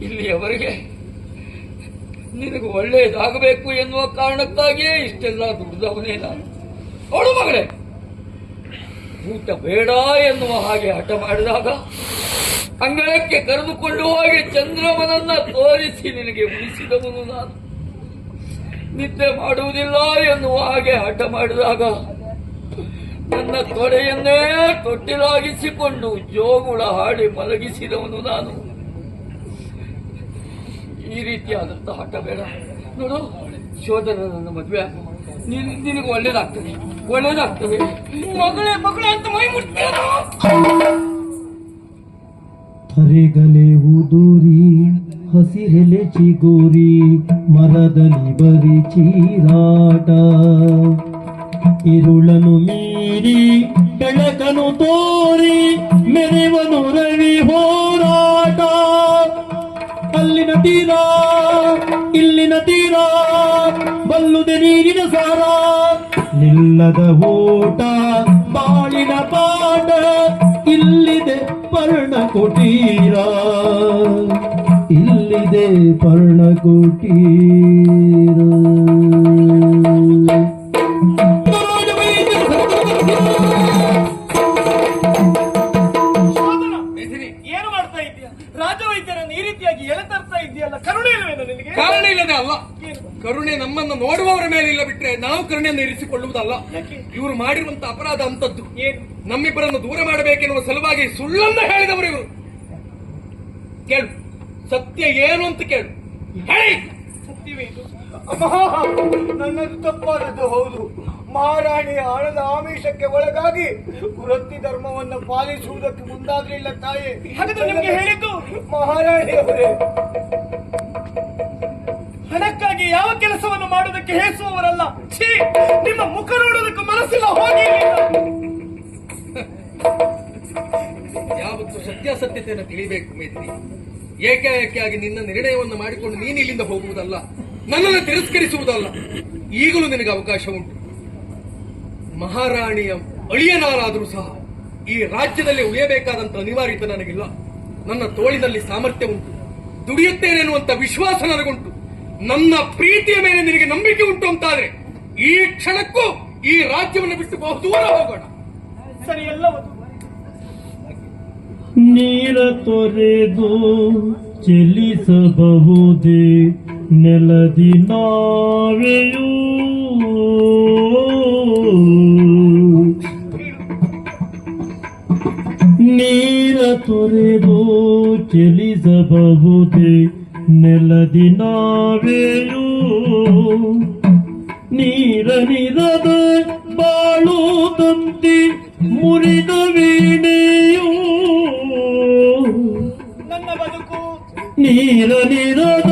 ಇಲ್ಲಿಯವರೆಗೆ ನಿನಗೆ ಒಳ್ಳೆಯದಾಗಬೇಕು ಎನ್ನುವ ಕಾರಣಕ್ಕಾಗಿಯೇ ಇಷ್ಟೆಲ್ಲ ದುಡಿದವನೇ ನಾನು. ಅವಳು ಮಗಳೇ, ಊಟ ಬೇಡ ಎನ್ನುವ ಹಾಗೆ ಹಠ ಮಾಡಿದಾಗ ಅಂಗಳಕ್ಕೆ ಕರೆದುಕೊಂಡು ಹೋಗಿ ಚಂದ್ರಮನನ್ನ ತೋರಿಸಿ ನಿನಗೆ ಉಳಿಸಿದವನು ನಾನು. ನಿದ್ದೆ ಮಾಡುವುದಿಲ್ಲ ಎನ್ನುವ ಹಾಗೆ ಹಠ ಮಾಡಿದಾಗ ನನ್ನ ತೊಡೆಯನ್ನೇ ತೊಟ್ಟಿಲಾಗಿಸಿಕೊಂಡು ಜೋಗುಳ ಹಾಡಿ ಮಲಗಿಸಿದವನು ನಾನು. ಈ ರೀತಿಯಾದಂತಹ ಹಠ ಬೇಡ. ನೋಡು, ಶೋಧನ ನನ್ನ ಮದುವೆ ನಿನಗೆ ಒಳ್ಳೇದಾಗ್ತದೆ. ಮಗಳೇ ಮಗಳೇ ಅಂತ ಮೈ ಮುಟ್ತೇನೋ. ತರೆಗಲೆ ಉದುರಿ ಹಸಿರೆಲೆ ಚಿಗುರಿ ಮರದಲ್ಲಿ ಬರಿ ಚೀರಾಟ, ಇರುಳನು ಮೀರಿ ಬೆಳಕನು ತೋರಿ ಮೆರೆವನು ರವಿ ಹೋರಾಟ. ಅಲ್ಲಿನ ತೀರ ಇಲ್ಲಿನ ತೀರ ಬಲ್ಲುದೆ ನೀರಿನ ಸಾರ, ನಿಲ್ಲದ ಓಟ ಬಾಳಿನ ಪಾಠ ಇಲ್ಲಿದೆ ಪರ್ಣ ಕುಟೀರ, ಇಲ್ಲಿದೆ ಪರ್ಣ ಕುಟೀರ. ಏನು ಮಾಡ್ತಾ ಇದೀಯ? ರಾಜವೈದ್ಯರನ್ನು ಈ ರೀತಿಯಾಗಿ ಎಳೆತರ್ತಾ ಇದೆಯಲ್ಲ, ಕರುಣೆ ಇಲ್ಲವೇನೋ ನಿನಗೆ? ಕಾರಣ ಇಲ್ಲದೆ ಅಲ್ಲ, ಕರುಣೆ ನಮ್ಮನ್ನು ನೋಡುವವರ ಮೇಲೆ ಇಲ್ಲ ಬಿಟ್ರೆ ನಾವು ಕರುಣೆಯನ್ನು ಇರಿಸಿಕೊಳ್ಳುವುದಲ್ಲ. ಇವರು ಮಾಡಿರುವಂತ ಅಪರಾಧ ಅಂತದ್ದು. ನಮ್ಮಿಬ್ಬರನ್ನು ದೂರ ಮಾಡಬೇಕೆನ್ನುವ ಸಲುವಾಗಿ ಸುಳ್ಳನ್ನು ಹೇಳಿದವರು ಇವರು. ಕೇಳು, ಸತ್ಯ ಏನು ಅಂತ ಕೇಳು. ಹೇಳಿ. ಸತ್ಯವೇ ಇದು? ನನ್ನದು ತಪ್ಪಾದದ್ದು ಹೌದು. ಮಹಾರಾಣಿಯ ಹಣದ ಆಮಿಷಕ್ಕೆ ಒಳಗಾಗಿ ವೃತ್ತಿ ಧರ್ಮವನ್ನು ಪಾಲಿಸುವುದಕ್ಕೆ ಮುಂದಾಗಲಿಲ್ಲ ತಾಯಿ. ಹಾಗಾದ್ರೆ ನಿಮಗೆ ಹೇಳಿದ್ದು ಮಹಾರಾಣಿಯವರೇ, ಹಣಕ್ಕಾಗಿ ಯಾವ ಕೆಲಸವನ್ನು ಮಾಡುವುದಕ್ಕೆ ಹೇಸುವವರಲ್ಲ. ಛೀ, ನಿಮ್ಮ ಮುಖ ನೋಡುವುದಕ್ಕೆ ಮನಸ್ಸಿಲ್ಲ. ಹೋಗಿ. ಯಾವತ್ತು ಸತ್ಯಾಸತ್ಯತೆಯನ್ನು ತಿಳಿಬೇಕು ಮೈತ್ರಿ. ಏಕಾಏಕಿಯಾಗಿ ನಿನ್ನ ನಿರ್ಣಯವನ್ನು ಮಾಡಿಕೊಂಡು ನೀನು ಇಲ್ಲಿಂದ ಹೋಗುವುದಲ್ಲ, ನನ್ನನ್ನು ತಿರಸ್ಕರಿಸುವುದಲ್ಲ. ಈಗಲೂ ನಿನಗೆ ಅವಕಾಶ ಉಂಟು. ಮಹಾರಾಣಿಯ ಅಳಿಯನಾರಾದರೂ ಸಹ ಈ ರಾಜ್ಯದಲ್ಲಿ ಉಳಿಯಬೇಕಾದಂತ ಅನಿವಾರ್ಯತೆ ನನಗಿಲ್ಲ. ನನ್ನ ತೋಳಿನಲ್ಲಿ ಸಾಮರ್ಥ್ಯ ಉಂಟು, ದುಡಿಯುತ್ತೇನೆ ಎನ್ನುವಂತ ವಿಶ್ವಾಸ ನನಗುಂಟು. ನನ್ನ ಪ್ರೀತಿಯ ಮೇಲೆ ನಿನಗೆ ನಂಬಿಕೆ ಉಂಟು ಅಂತಾದ್ರೆ ಈ ಕ್ಷಣಕ್ಕೂ ಈ ರಾಜ್ಯವನ್ನು ಬಿಟ್ಟು ಬಹು ದೂರ ಹೋಗೋಣ. ಸರಿ, ಎಲ್ಲವೂ ನೀರ ತೊರೆದು ಚೆಲ್ಲಿಸಬಹುದೇ ನೆಲದಿ ನಾವೆಯೂ, ನೀರ ತೊರೆದು ಚೆಲ್ಲಿಸಬಹುದೇ ನೆಲದಿ ನಾವೆಯೂ, ನೀರ ನಿರದ ಬಾಳು ತಂತಿ ಮುರಿದ ವೀಣೆಯೂ, ನನ್ನ ಬದುಕು ನೀರ ನಿರದ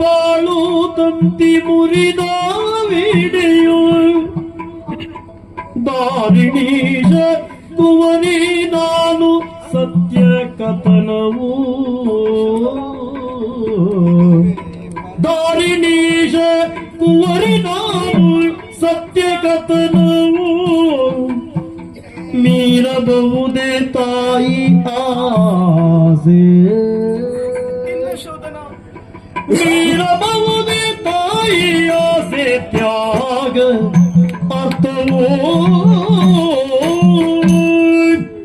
ಬಾಳು ತಂತಿ ಮುರಿದ ವೀಣೆಯು, ದಾರಿಣೀಶ ಕುವರಿ ನಾನು ಸತ್ಯ ಕಥನವು, ದಾರಿಣೀಶ ಕುವರಿ ನಾನು ಸತ್ಯ ಕಥನವು, ಮೀರಬಹುದೇ ತಾಯಿ ಆಸೆ, ಶೋಧನ ಮೀರಬಹುದೇ ತಾಯಿ ಆಸೆ ತ್ಯಾಗ ಅರ್ಥವೋ.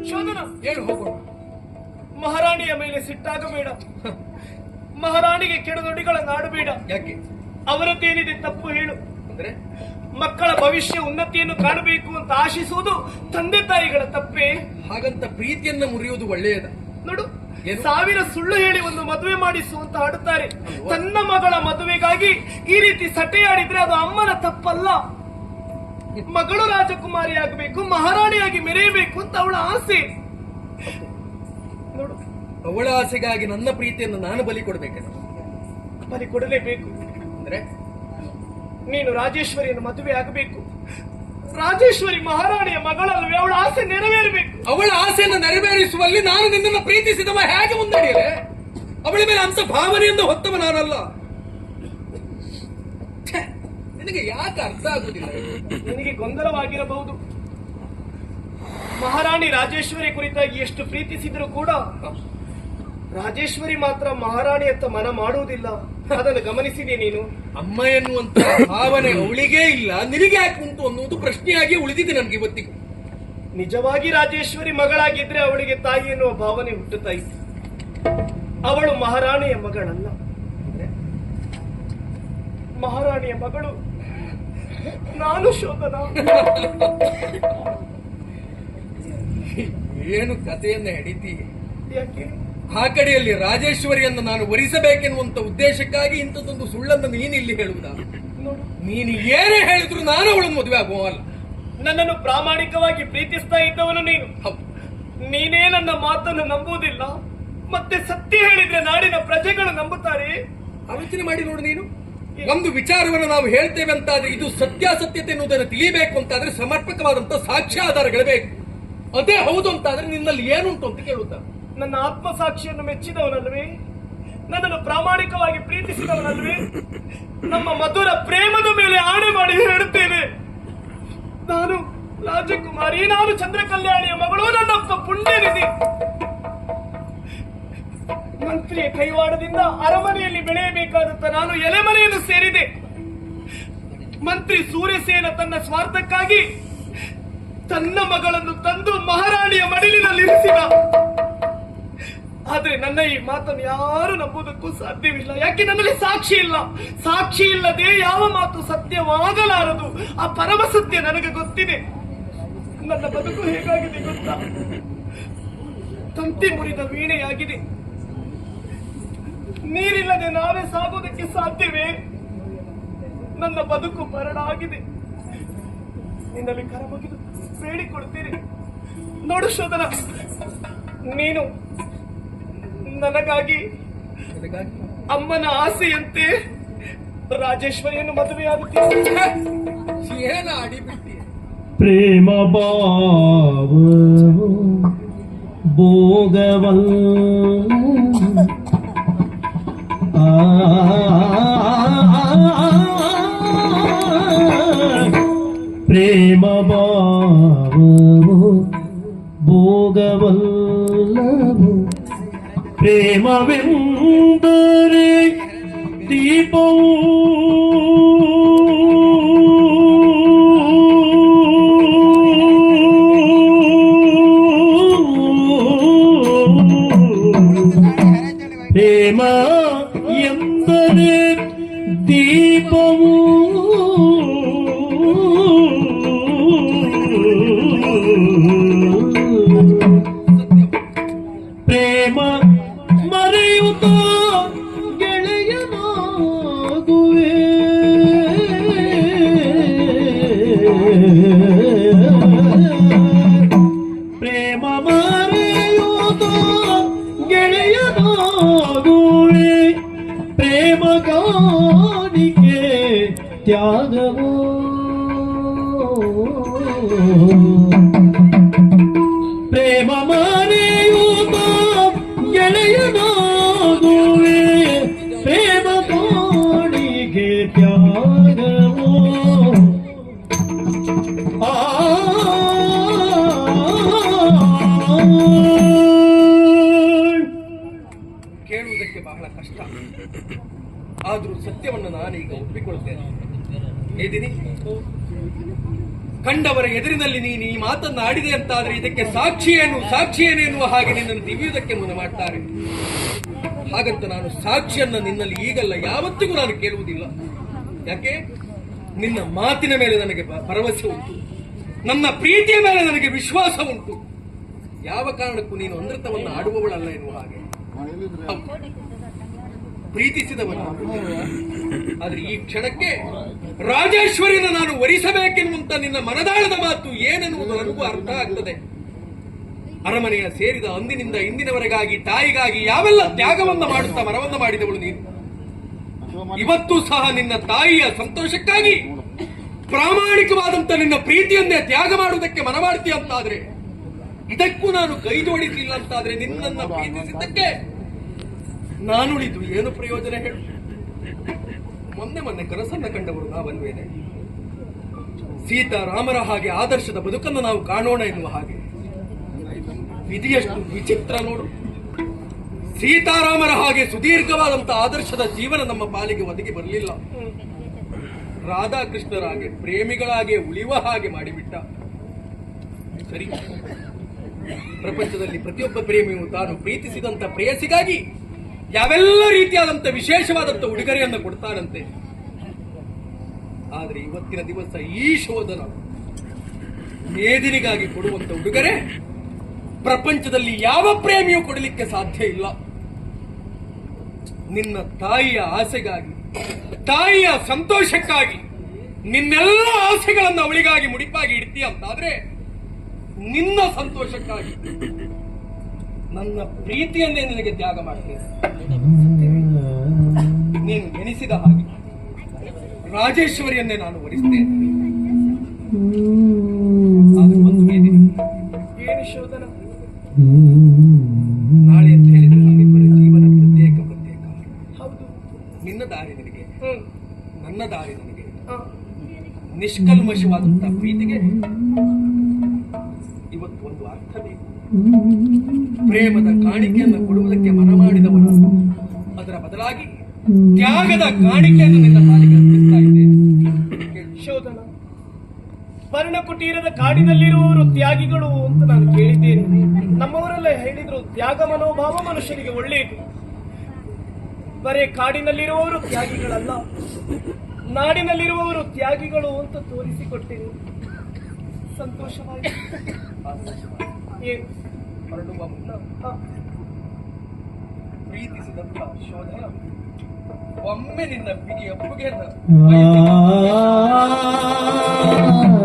ಶೋಧನ, ಏನು ಹೋಗೋಣ. ಮಹಾರಾಣಿಯ ಮೇಲೆ ಸಿಟ್ಟಾಗಬೇಡ. ಮಹಾರಾಣಿಗೆ ಕೆಡುನುಡಿಗಳನ್ನು ಆಡಬೇಡ. ಯಾಕೆ? ಅವರದ್ದೇನಿದೆ ತಪ್ಪು ಹೇಳು. ಅಂದ್ರೆ ಮಕ್ಕಳ ಭವಿಷ್ಯ ಉನ್ನತಿಯನ್ನು ಕಾಣಬೇಕು ಅಂತ ಆಶಿಸುವುದು ತಂದೆ ತಾಯಿಗಳ ತಪ್ಪೇ? ಹಾಗಂತ ಪ್ರೀತಿಯನ್ನ ಮುರಿಯುವುದು ಒಳ್ಳೆಯದ? ನೋಡು, ಏನು? 1000 ಸುಳ್ಳು ಹೇಳಿ ಒಂದು ಮದುವೆ ಮಾಡಿಸುವಂತ ಆಡುತ್ತಾರೆ. ತನ್ನ ಮಗಳ ಮದುವೆಗಾಗಿ ಈ ರೀತಿ ಸಟೆಯಾಡಿದ್ರೆ ಅದು ಅಮ್ಮನ ತಪ್ಪಲ್ಲ. ಮಗಳು ರಾಜಕುಮಾರಿ ಆಗಬೇಕು, ಮಹಾರಾಣಿಯಾಗಿ ಮೆರೆಯಬೇಕು ಅಂತ ಅವಳ ಆಸೆ. ನೋಡು, ಅವಳ ಆಸೆಗಾಗಿ ನನ್ನ ಪ್ರೀತಿಯನ್ನು ನಾನು ಬಲಿ ಕೊಡಬೇಕಲ್ಲ? ಬಲಿ ಕೊಡಲೇಬೇಕು. ಅಂದ್ರೆ ನೀನು ರಾಜೇಶ್ವರಿಯನ್ನು ಮದುವೆ ಆಗಬೇಕು. ರಾಜೇಶ್ವರಿ ಮಹಾರಾಣಿಯ ಮಗಳಲ್ಲವೇ? ಅವಳ ಆಸೆ ನೆರವೇರಬೇಕು. ಅವಳ ಆಸೆಯನ್ನು ನೆರವೇರಿಸುವಲ್ಲಿ ನಾನು ನಿನ್ನನ್ನು ಪ್ರೀತಿಸಿದವ ಹೇಗೆ ಮುಂದಡಿಯಲೆ? ಅವಳ ಮೇಲೆ ಅಂತ ಭಾವನೆಯಿಂದ ಹೊತ್ತವ ನಾನಲ್ಲ. ನಿನಗೆ ಯಾಕೆ ಅರ್ಥ ಆಗುವುದಿಲ್ಲ? ನಿನಗೆ ಗೊಂದಲವಾಗಿರಬಹುದು. ಮಹಾರಾಣಿ ರಾಜೇಶ್ವರಿ ಕುರಿತಾಗಿ ಎಷ್ಟು ಪ್ರೀತಿಸಿದರೂ ಕೂಡ ರಾಜೇಶ್ವರಿ ಮಾತ್ರ ಮಹಾರಾಣಿಯತ್ತ ಮನ ಮಾಡುವುದಿಲ್ಲ, ಅದನ್ನು ಗಮನಿಸಿದೆ ನೀನು? ಅಮ್ಮ ಎನ್ನುವಂತ ಭಾವನೆ ಅವಳಿಗೆ ಇಲ್ಲ, ನಿನಗೆ ಯಾಕೆ ಉಂಟು ಅನ್ನುವುದು ಪ್ರಶ್ನೆಯಾಗಿ ಉಳಿದಿದೆ ನನಗೆ ಇವತ್ತಿಗೂ. ನಿಜವಾಗಿ ರಾಜೇಶ್ವರಿ ಮಗಳಾಗಿದ್ರೆ ಅವಳಿಗೆ ತಾಯಿ ಎನ್ನುವ ಭಾವನೆ ಹುಟ್ಟುತ್ತಾ ಇತ್ತು. ಅವಳು ಮಹಾರಾಣಿಯ ಮಗಳಲ್ಲ, ಮಹಾರಾಣಿಯ ಮಗಳು ನಾನು ಶೋಧನ. ಏನು ಕಥೆಯನ್ನ ಹಿಡಿತಿ? ಯಾಕೆ? ಆ ಕಡೆಯಲ್ಲಿ ರಾಜೇಶ್ವರಿಯನ್ನು ನಾನು ವರಿಸಬೇಕೆನ್ನುವಂತ ಉದ್ದೇಶಕ್ಕಾಗಿ ಇಂಥದ್ದೊಂದು ಸುಳ್ಳನ್ನು ನೀನು ಇಲ್ಲಿ ಹೇಳುವುದಾ? ನೋಡು, ನೀನು ಏನೇ ಹೇಳಿದ್ರು ನಾನು ಅವಳನ್ನು ಮದುವೆ ಆಗುವಲ್ಲ. ನನ್ನನ್ನು ಪ್ರಾಮಾಣಿಕವಾಗಿ ಪ್ರೀತಿಸ್ತಾ ಇದ್ದವನು ನೀನು. ಹೌದು. ನೀನೇ ನನ್ನ ಮಾತನ್ನು ನಂಬುವುದಿಲ್ಲ, ಮತ್ತೆ ಸತ್ಯ ಹೇಳಿದ್ರೆ ನಾಡಿನ ಪ್ರಜೆಗಳು ನಂಬುತ್ತಾರೆ. ಆಲೋಚನೆ ಮಾಡಿ ನೋಡು ನೀನು. ಒಂದು ವಿಚಾರವನ್ನು ನಾವು ಹೇಳ್ತೇವೆ ಅಂತಾದ್ರೆ ಇದು ಸತ್ಯಾಸತ್ಯತೆ ಎನ್ನುವುದನ್ನು ತಿಳಿಯಬೇಕು ಅಂತಾದ್ರೆ ಸಮರ್ಪಕವಾದಂತಹ ಸಾಕ್ಷ್ಯಾಧಾರಗಳು ಬೇಕು. ಅದೇ ಹೌದು ಅಂತಾದ್ರೆ ನಿನ್ನಲ್ಲಿ ಏನುಂಟು ಅಂತ ಕೇಳುತ್ತಾ? ನನ್ನ ಆತ್ಮಸಾಕ್ಷಿಯನ್ನು ಮೆಚ್ಚಿದವನಲ್ವೇ? ನನ್ನನ್ನು ಪ್ರಾಮಾಣಿಕವಾಗಿ ಪ್ರೀತಿಸಿದವನಲ್ವೇ? ನಮ್ಮ ಮಧುರ ಪ್ರೇಮದ ಮೇಲೆ ಆಣೆ ಮಾಡಿ ಹೇಳುತ್ತೇನೆ, ನಾನು ರಾಜಕುಮಾರಿ, ನಾನು ಚಂದ್ರಕಲ್ಯಾಣಿಯ ಮಗಳು, ನನ್ನಪ್ಪ ಪುಣ್ಯನಿಧಿ. ಮಂತ್ರಿಯ ಕೈವಾಡದಿಂದ ಅರಮನೆಯಲ್ಲಿ ಬೆಳೆಯಬೇಕಾದಂತ ನಾನು ಎಲೆಮನೆಯನ್ನು ಸೇರಿದೆ. ಮಂತ್ರಿ ಸೂರ್ಯಸೇನ ತನ್ನ ಸ್ವಾರ್ಥಕ್ಕಾಗಿ ತನ್ನ ಮಗಳನ್ನು ತಂದು ಮಹಾರಾಣಿಯ ಮಡಿಲಿನಲ್ಲಿ ಇರಿಸಿದ. ಆದ್ರೆ ನನ್ನ ಈ ಮಾತನ್ನು ಯಾರು ನಂಬುವುದಕ್ಕೂ ಸಾಧ್ಯವಿಲ್ಲ. ಯಾಕೆ? ನನ್ನಲ್ಲಿ ಸಾಕ್ಷಿ ಇಲ್ಲ. ಸಾಕ್ಷಿ ಇಲ್ಲದೆ ಯಾವ ಮಾತು ಸತ್ಯವಾಗಲಾರದು. ಆ ಪರಮ ಸತ್ಯ ನನಗೆ ಗೊತ್ತಿದೆ. ನನ್ನ ಬದುಕು ಹೇಗಾಗಿದೆ ಗೊತ್ತಾ? ತಂತಿ ಮುರಿದ ವೀಣೆಯಾಗಿದೆ. ನೀರಿಲ್ಲದೆ ನಾವೇ ಸಾಗೋದಕ್ಕೆ ಸಾಧ್ಯವೇ? ನನ್ನ ಬದುಕು ಬರಡಾಗಿದೆ. ನಿನ್ನಲ್ಲಿ ಕರಮಗಿದು ಬೇಡಿಕೊಡ್ತೀನಿ, ನೋಡು ಶೋಧನ, ನೀನು ನನಗಾಗಿ ಅಮ್ಮನ ಆಸೆಯಂತೆ ರಾಜೇಶ್ವರಿಯನ್ನು ಮದುವೆಯಾಗುತ್ತೀಯ. ಏನ ಅಡಿಬಿಟ್ಟಿ? ಪ್ರೇಮ ಭಾವ ಭೋಗವಲ್ ಪ್ರೇಮ ಭಾವವು ಭೋಗವಲ್ಲವು. ಪ್ರೇಮವೆಂದರೆ ದೀಪವು ಪ್ರೇಮ ಎಂದರೆ ದೀಪವು ಪ್ರೇಮ ಮರೆಯುತ್ತ ಗೆಳೆಯನಾಗುವೆ. ಪ್ರೇಮ ಮರೆಯುತ್ತ ಗೆಳೆಯನಾಗುವೆ. ಪ್ರೇಮ ಕಾಣಿಕೆ ತ್ಯಾಗವೋ. ಪ್ರೇಮ ಮರೆಯುತ್ತ ಗೆಳೆಯನಾಗುವೆ. ಪ್ರೇಮ ಕಾಣಿಕೆ ತ್ಯಾಗವೋ. ಕೇಳುವುದಕ್ಕೆ ಬಹಳ ಕಷ್ಟ, ಆದ್ರೂ ಸತ್ಯವನ್ನು ನಾನೀಗ ಒಪ್ಪಿಕೊಳ್ತೇನೆ. ಏದಿನಿ, ಕಂಡವರ ಎದುರಿನಲ್ಲಿ ನೀನು ಈ ಮಾತನ್ನು ಆಡಿದೆ ಅಂತಾದ್ರೆ ಇದಕ್ಕೆ ಸಾಕ್ಷಿಯೇನೆನ್ನುವ ಹಾಗೆ ನಿನ್ನನ್ನು ತಿವಿಯುವುದಕ್ಕೆ ಮುನ್ನ ಮಾಡ್ತಾರೆ. ಹಾಗಂತ ನಾನು ಸಾಕ್ಷಿಯನ್ನ ನಿನ್ನಲ್ಲಿ ಈಗಲ್ಲ ಯಾವತ್ತಿಗೂ ನಾನು ಕೇಳುವುದಿಲ್ಲ. ಯಾಕೆ? ನಿನ್ನ ಮಾತಿನ ಮೇಲೆ ನನಗೆ ಭರವಸೆ ಉಂಟು, ನನ್ನ ಪ್ರೀತಿಯ ಮೇಲೆ ನನಗೆ ವಿಶ್ವಾಸ ಉಂಟು. ಯಾವ ಕಾರಣಕ್ಕೂ ನೀನು ಅಮೃತವನ್ನು ಆಡುವವಳಲ್ಲ ಎನ್ನುವ ಹಾಗೆ. ಪ್ರೀತಿಸಿದವನು, ಆದ್ರೆ ಈ ಕ್ಷಣಕ್ಕೆ ರಾಜೇಶ್ವರಿನ ನಾನು ವರಿಸಬೇಕೆನ್ನುವಂತ ನಿನ್ನ ಮನದಾಳದ ಮಾತು ಏನೆನ್ನುವುದು ನನಗೂ ಅರ್ಥ ಆಗ್ತದೆ. ಅರಮನೆಯ ಸೇರಿದ ಅಂದಿನಿಂದ ಇಂದಿನವರೆಗಾಗಿ ತಾಯಿಗಾಗಿ ಯಾವೆಲ್ಲ ತ್ಯಾಗವನ್ನ ಮಾಡುತ್ತಾ ಮರವನ್ನ ಮಾಡಿದವಳು ನೀನು. ಇವತ್ತೂ ಸಹ ನಿನ್ನ ತಾಯಿಯ ಸಂತೋಷಕ್ಕಾಗಿ ಪ್ರಾಮಾಣಿಕವಾದಂತ ನಿನ್ನ ಪ್ರೀತಿಯನ್ನೇ ತ್ಯಾಗ ಮಾಡುವುದಕ್ಕೆ ಮನ ಮಾಡ್ತೀಯ ಅಂತಾದ್ರೆ, ಇದಕ್ಕೂ ನಾನು ಕೈ ಜೋಡಿಸಲಿಲ್ಲ ಅಂತಾದ್ರೆ ನಿನ್ನನ್ನ ಪ್ರೀತಿಸಿದ್ದಕ್ಕೆ ನಾನುಳಿದು ಏನು ಪ್ರಯೋಜನ ಹೇಳು? ಮೊನ್ನೆ ಕನಸನ್ನ ಕಂಡವರು ನಾವಲ್ವೇನೆ. ಸೀತಾರಾಮರ ಹಾಗೆ ಆದರ್ಶದ ಬದುಕನ್ನು ನಾವು ಕಾಣೋಣ ಎನ್ನುವ ಹಾಗೆ. ವಿಧಿಯಷ್ಟು ವಿಚಿತ್ರ ನೋಡು. ಸೀತಾರಾಮರ ಹಾಗೆ ಸುದೀರ್ಘವಾದಂತಹ ಆದರ್ಶದ ಜೀವನ ನಮ್ಮ ಪಾಲಿಗೆ ಒದಗಿ ಬರಲಿಲ್ಲ. ರಾಧಾಕೃಷ್ಣರ ಹಾಗೆ ಪ್ರೇಮಿಗಳಾಗೆ ಉಳಿಯುವ ಹಾಗೆ ಮಾಡಿಬಿಟ್ಟ. ಸರಿ, ಪ್ರಪಂಚದಲ್ಲಿ ಪ್ರತಿಯೊಬ್ಬ ಪ್ರೇಮಿಯು ತಾನು ಪ್ರೀತಿಸಿದಂತ ಪ್ರೇಯಸಿಗಾಗಿ ಯಾವೆಲ್ಲ ರೀತಿಯಾದಂತ ವಿಶೇಷವಾದಂತ ಉಡುಗೊರೆಯನ್ನು ಕೊಡ್ತಾನಂತೆ. ಆದರೆ ಇವತ್ತಿನ ದಿವಸ ಈ ಶೋಧನ ಮೇದಿನಿಗಾಗಿ ಕೊಡುವಂತ ಉಡುಗೊರೆ ಪ್ರಪಂಚದಲ್ಲಿ ಯಾವ ಪ್ರೇಮಿಯೂ ಕೊಡಲಿಕ್ಕೆ ಸಾಧ್ಯ ಇಲ್ಲ. ನಿನ್ನ ತಾಯಿಯ ಆಸೆಗಾಗಿ, ತಾಯಿಯ ಸಂತೋಷಕ್ಕಾಗಿ ನಿನ್ನೆಲ್ಲ ಆಸೆಗಳನ್ನು ಅವಳಿಗಾಗಿ ಮುಡಿಪಾಗಿ ಇಡ್ತೀಯ ಅಂತಾದ್ರೆ, ನಿನ್ನ ಸಂತೋಷಕ್ಕಾಗಿ ನನ್ನ ಪ್ರೀತಿಯನ್ನೇ ನಿನಗೆ ತ್ಯಾಗ ಮಾಡ್ತೇನೆ. ನೀನು ಎನಿಸಿದ ಹಾಗೆ ರಾಜೇಶ್ವರಿಯನ್ನೇ ನಾನು ವರಿಸ್ತೇನೆ. ಆದ್ರೆ ಒಂದು ಮೇದಿನಿ, ಏನು ಶೋಧನ? ನಾಳೆ ಅಂತ ಹೇಳಿದ್ರೆ ನಮ್ಮಿಬ್ಬರ ಜೀವನ ಪ್ರತ್ಯೇಕ. ಹೌದು. ನಿನ್ನ ದಾರಿ ನಿನಗೆ, ನನ್ನ ದಾರಿ ನನಗೆ. ಹ. ನಿಷ್ಕಲ್ಮಶವಾದಂತಹ ಪ್ರೀತಿಗೆ ಇವತ್ತು ಒಂದು ಅರ್ಥ ಬೇಕು. ಪ್ರೇಮದ ಕಾಣಿಕೆಯನ್ನು ಕೊಡುವುದಕ್ಕೆ ಮನ ಮಾಡಿದವನು ಅದರ ಬದಲಾಗಿ ತ್ಯಾಗದ ಕಾಣಿಕೆಯನ್ನು ನಿನ್ನ ಪಾಲಿಗೆ ಅರ್ಪಿಸ್ತಾ ಇದ್ದೇನೆ. ಶೋಧನ, ಪರ್ಣಕುಟೀರದ ಕಾಡಿನಲ್ಲಿರುವವರು ತ್ಯಾಗಿಗಳು ಅಂತ ನಾನು ಕೇಳಿದ್ದೇನೆ. ನಮ್ಮವರೆಲ್ಲ ಹೇಳಿದ್ರು ತ್ಯಾಗ ಮನೋಭಾವ ಮನುಷ್ಯನಿಗೆ ಒಳ್ಳೆಯದು. ಬರೇ ಕಾಡಿನಲ್ಲಿರುವವರು ತ್ಯಾಗಿಗಳಲ್ಲ, ನಾಡಿನಲ್ಲಿರುವವರು ತ್ಯಾಗಿಗಳು ಅಂತ ತೋರಿಸಿಕೊಟ್ಟೇನೆ. ಸಂತೋಷವಾಯಿತು. ಏನು ಹೊರಡುವ ಮುನ್ನ ಹ. ಪ್ರೀತಿಸಿದಂತ ಶೋಧನ ಒಮ್ಮೆ ನಿನ್ನ ಬಿಗಿ ಅಪ್ಪುಗೆಯನ್ನು ಆ